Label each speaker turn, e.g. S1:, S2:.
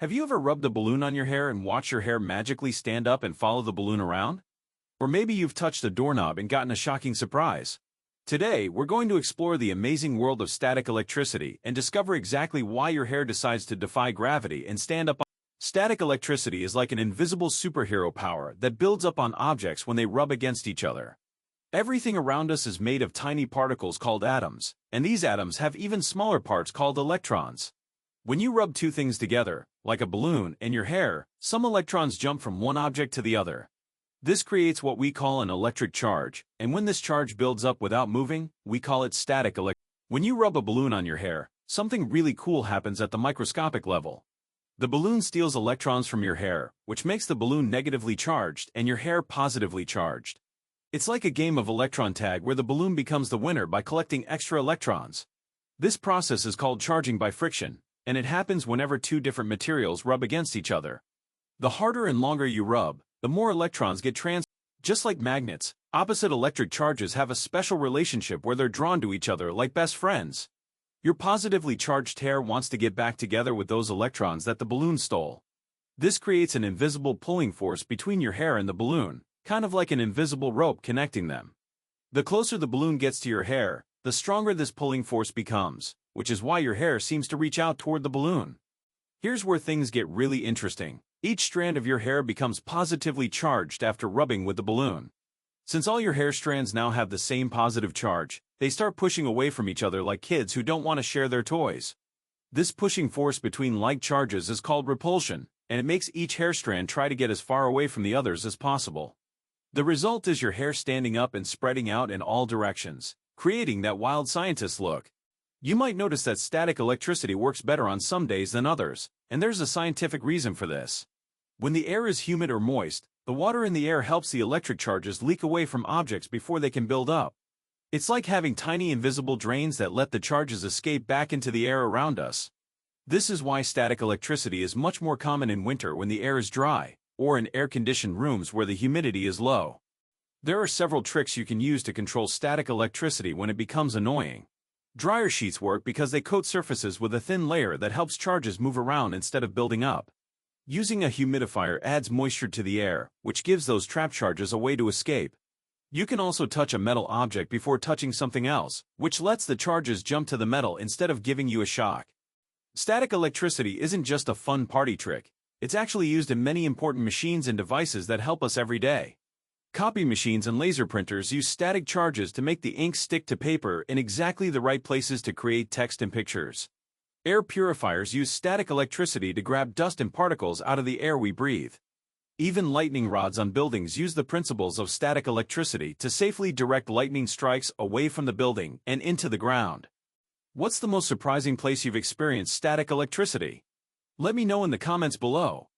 S1: Have you ever rubbed a balloon on your hair and watched your hair magically stand up and follow the balloon around? Or maybe you've touched a doorknob and gotten a shocking surprise. Today, we're going to explore the amazing world of static electricity and discover exactly why your hair decides to defy gravity and stand up on. Static electricity is like an invisible superhero power that builds up on objects when they rub against each other. Everything around us is made of tiny particles called atoms, and these atoms have even smaller parts called electrons. When you rub two things together, like a balloon and your hair, some electrons jump from one object to the other. This creates what we call an electric charge, and when this charge builds up without moving, we call it static electricity. When you rub a balloon on your hair, something really cool happens at the microscopic level. The balloon steals electrons from your hair, which makes the balloon negatively charged and your hair positively charged. It's like a game of electron tag where the balloon becomes the winner by collecting extra electrons. This process is called charging by friction, and it happens whenever two different materials rub against each other. The harder and longer you rub, the more electrons get transferred. Just like magnets, opposite electric charges have a special relationship where they're drawn to each other like best friends. Your positively charged hair wants to get back together with those electrons that the balloon stole. This creates an invisible pulling force between your hair and the balloon, kind of like an invisible rope connecting them. The closer the balloon gets to your hair, the stronger this pulling force becomes, which is why your hair seems to reach out toward the balloon. Here's where things get really interesting. Each strand of your hair becomes positively charged after rubbing with the balloon. Since all your hair strands now have the same positive charge, they start pushing away from each other like kids who don't want to share their toys. This pushing force between like charges is called repulsion, and it makes each hair strand try to get as far away from the others as possible. The result is your hair standing up and spreading out in all directions, creating that wild scientist look. You might notice that static electricity works better on some days than others, and there's a scientific reason for this. When the air is humid or moist, the water in the air helps the electric charges leak away from objects before they can build up. It's like having tiny invisible drains that let the charges escape back into the air around us. This is why static electricity is much more common in winter when the air is dry, or in air-conditioned rooms where the humidity is low. There are several tricks you can use to control static electricity when it becomes annoying. Dryer sheets work because they coat surfaces with a thin layer that helps charges move around instead of building up. Using a humidifier adds moisture to the air, which gives those trapped charges a way to escape. You can also touch a metal object before touching something else, which lets the charges jump to the metal instead of giving you a shock. Static electricity isn't just a fun party trick, it's actually used in many important machines and devices that help us every day. Copy machines and laser printers use static charges to make the ink stick to paper in exactly the right places to create text and pictures. Air purifiers use static electricity to grab dust and particles out of the air we breathe. Even lightning rods on buildings use the principles of static electricity to safely direct lightning strikes away from the building and into the ground. What's the most surprising place you've experienced static electricity? Let me know in the comments below.